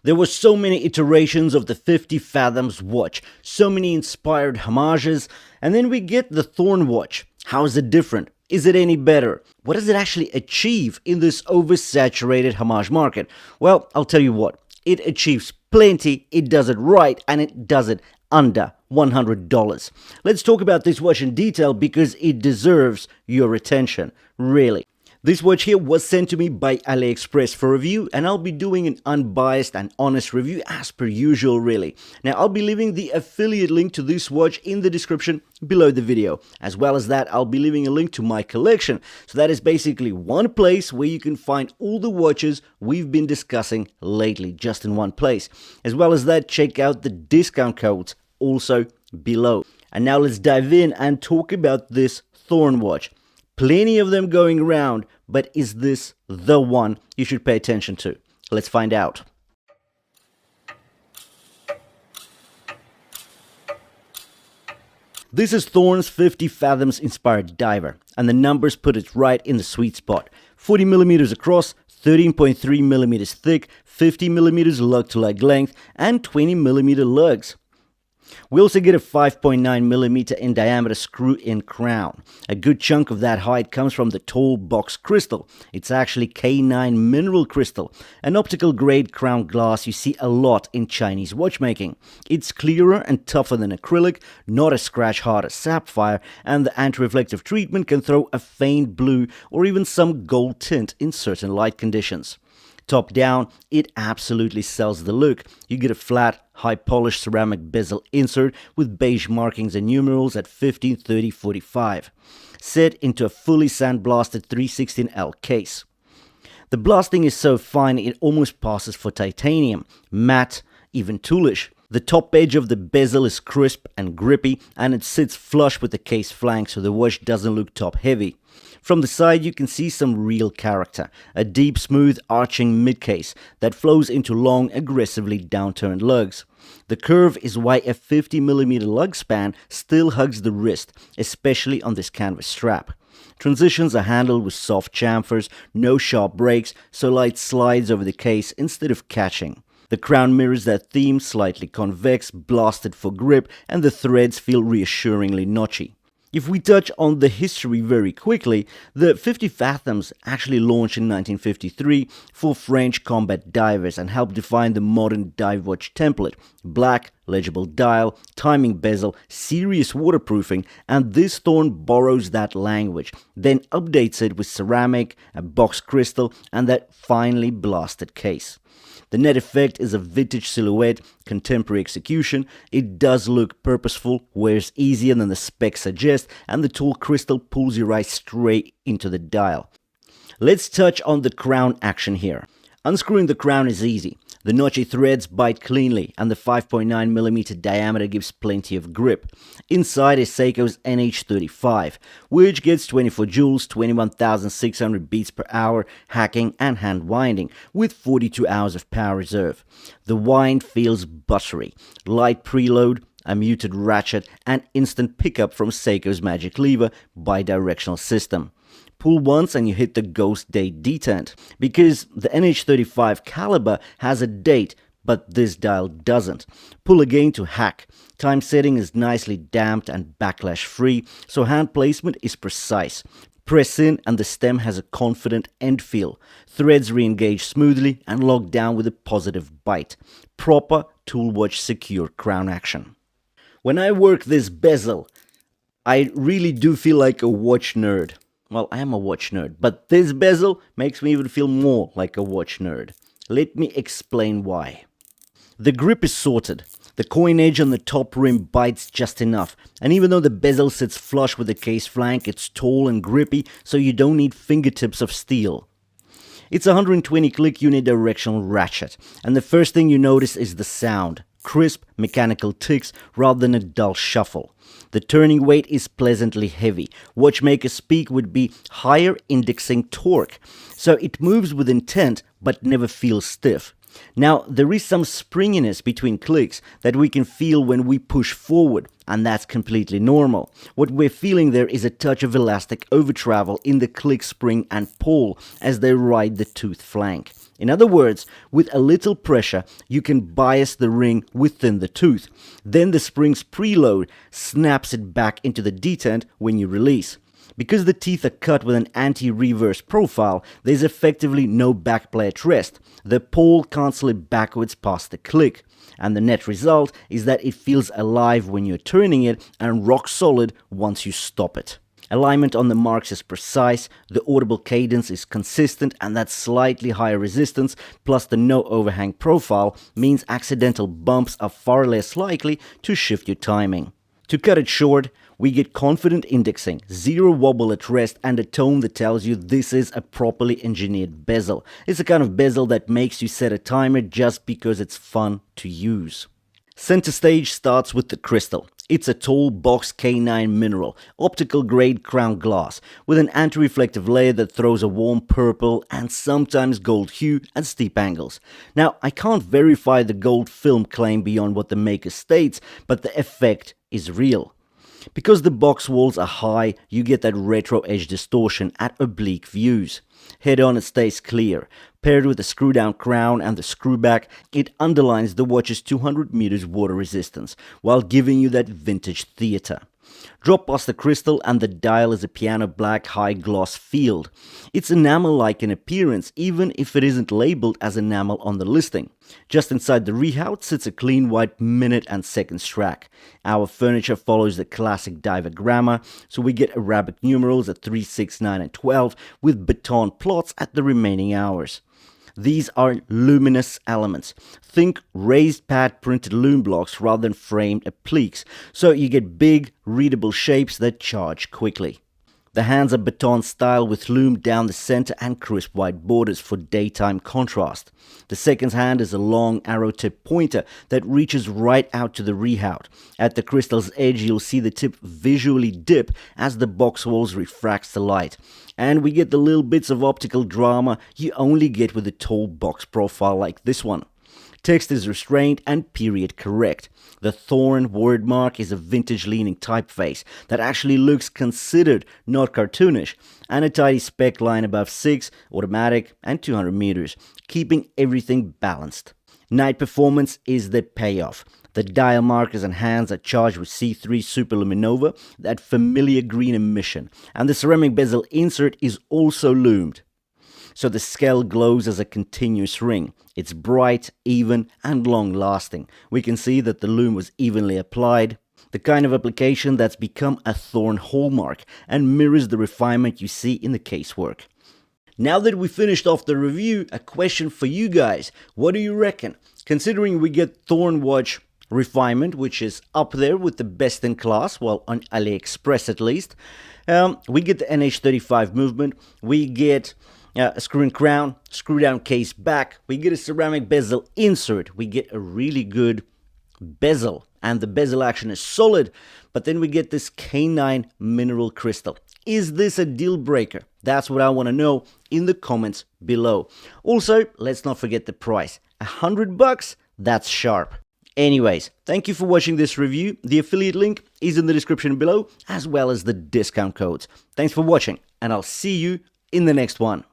There were so many iterations of the 50 Fathoms watch, so many inspired homages, and then we get the Thorn watch. How is it different? Is it any better? What does it actually achieve in this oversaturated homage market? Well, I'll tell you what, it achieves plenty, it does it right, and it does it under $100. Let's talk about this watch in detail because it deserves your attention, really. This watch here was sent to me by AliExpress for review, and I'll be doing an unbiased and honest review as per usual, really. Now, I'll be leaving the affiliate link to this watch in the description below the video. As well as that, I'll be leaving a link to my collection. So that is basically one place where you can find all the watches we've been discussing lately, just in one place. As well as that, check out the discount codes also below. And now let's dive in and talk about this Thorn watch. Plenty of them going around, but is this the one you should pay attention to? Let's find out. This is Thorn's 50 Fathoms inspired diver, and the numbers put it right in the sweet spot. 40mm across, 13.3mm thick, 50mm lug-to-lug length, and 20mm lugs. We also get a 5.9mm in diameter screw-in crown. A good chunk of that height comes from the tall box crystal. It's actually K9 mineral crystal, an optical grade crown glass you see a lot in Chinese watchmaking. It's clearer and tougher than acrylic, not as scratch hard as sapphire, and the anti-reflective treatment can throw a faint blue or even some gold tint in certain light conditions. Top down, it absolutely sells the look. You get a flat, high-polished ceramic bezel insert with beige markings and numerals at 15, 30, 45, set into a fully sandblasted 316L case. The blasting is so fine it almost passes for titanium, matte, even toolish. The top edge of the bezel is crisp and grippy, and it sits flush with the case flank so the watch doesn't look top-heavy. From the side you can see some real character, a deep, smooth, arching mid-case that flows into long, aggressively downturned lugs. The curve is why a 50mm lug span still hugs the wrist, especially on this canvas strap. Transitions are handled with soft chamfers, no sharp breaks, so light slides over the case instead of catching. The crown mirrors that theme, slightly convex, blasted for grip, and the threads feel reassuringly notchy. If we touch on the history very quickly, the 50 Fathoms actually launched in 1953 for French combat divers and helped define the modern dive watch template. Black, legible dial, timing bezel, serious waterproofing, and this Thorn borrows that language, then updates it with ceramic, a box crystal, and that finely blasted case. The net effect is a vintage silhouette, contemporary execution. It does look purposeful, wears easier than the specs suggest, and the tall crystal pulls your eye straight into the dial. Let's touch on the crown action here. Unscrewing the crown is easy. The notchy threads bite cleanly, and the 5.9mm diameter gives plenty of grip. Inside is Seiko's NH35, which gets 24 joules, 21,600 beats per hour, hacking and hand winding, with 42 hours of power reserve. The wind feels buttery, light preload, a muted ratchet, and instant pickup from Seiko's magic lever bidirectional system. Pull once and you hit the ghost date detent, because the NH35 caliber has a date, but this dial doesn't. Pull again to hack. Time setting is nicely damped and backlash free, so hand placement is precise. Press in and the stem has a confident end feel. Threads re-engage smoothly and lock down with a positive bite. Proper tool watch secure crown action. When I work this bezel, I really do feel like a watch nerd. Well, I am a watch nerd, but this bezel makes me even feel more like a watch nerd. Let me explain why. The grip is sorted. The coin edge on the top rim bites just enough, and even though the bezel sits flush with the case flank, it's tall and grippy, so you don't need fingertips of steel. It's a 120 click unidirectional ratchet, and the first thing you notice is the sound. Crisp, mechanical ticks rather than a dull shuffle. The turning weight is pleasantly heavy. Watchmakers speak would be higher indexing torque, so it moves with intent but never feels stiff. Now, there is some springiness between clicks that we can feel when we push forward, and that's completely normal. What we're feeling there is a touch of elastic overtravel in the click spring and pull as they ride the tooth flank. In other words, with a little pressure, you can bias the ring within the tooth. Then the spring's preload snaps it back into the detent when you release. Because the teeth are cut with an anti-reverse profile, there's effectively no backplay at rest. The pole can't slip backwards past the click. And the net result is that it feels alive when you're turning it and rock solid once you stop it. Alignment on the marks is precise, the audible cadence is consistent, and that slightly higher resistance plus the no overhang profile means accidental bumps are far less likely to shift your timing. To cut it short, we get confident indexing, zero wobble at rest, and a tone that tells you this is a properly engineered bezel. It's the kind of bezel that makes you set a timer just because it's fun to use. Center stage starts with the crystal. It's a tall box K9 mineral, optical grade crown glass, with an anti-reflective layer that throws a warm purple and sometimes gold hue at steep angles. Now, I can't verify the gold film claim beyond what the maker states, but the effect is real. Because the box walls are high, you get that retro edge distortion at oblique views. Head on, it stays clear. Paired with the screw down crown and the screw back, it underlines the watch's 200 meters water resistance, while giving you that vintage theater. Drop past the crystal and the dial is a piano black high gloss field. It's enamel-like in appearance, even if it isn't labeled as enamel on the listing. Just inside the rehaut sits a clean white minute and seconds track. Our furniture follows the classic diver grammar, so we get Arabic numerals at 3, 6, 9 and 12 with baton plots at the remaining hours. These are luminous elements. Think raised pad printed lume blocks rather than framed appliques, so you get big, readable shapes that charge quickly. The hands are baton style with lume down the center and crisp white borders for daytime contrast. The second hand is a long arrow tip pointer that reaches right out to the rehaut. At the crystal's edge, you'll see the tip visually dip as the box walls refracts the light. And we get the little bits of optical drama you only get with a tall box profile like this one. Text is restrained and period correct. The Thorn wordmark is a vintage-leaning typeface that actually looks considered, not cartoonish, and a tidy spec line above 6, automatic, and 200 meters, keeping everything balanced. Night performance is the payoff. The dial markers and hands are charged with C3 Superluminova, that familiar green emission, and the ceramic bezel insert is also lumed. So the scale glows as a continuous ring. It's bright, even, and long-lasting. We can see that the lume was evenly applied, the kind of application that's become a Thorn hallmark and mirrors the refinement you see in the casework. Now that we finished off the review, a question for you guys. What do you reckon? Considering we get Thorn watch refinement, which is up there with the best in class, well, on AliExpress at least, we get the NH35 movement, we get a screw-in crown, screw-down case back, we get a ceramic bezel insert, we get a really good bezel, and the bezel action is solid, but then we get this K9 mineral crystal. Is this a deal breaker? That's what I want to know in the comments below. Also, let's not forget the price. $100? That's sharp. Anyways, thank you for watching this review. The affiliate link is in the description below, as well as the discount codes. Thanks for watching, and I'll see you in the next one.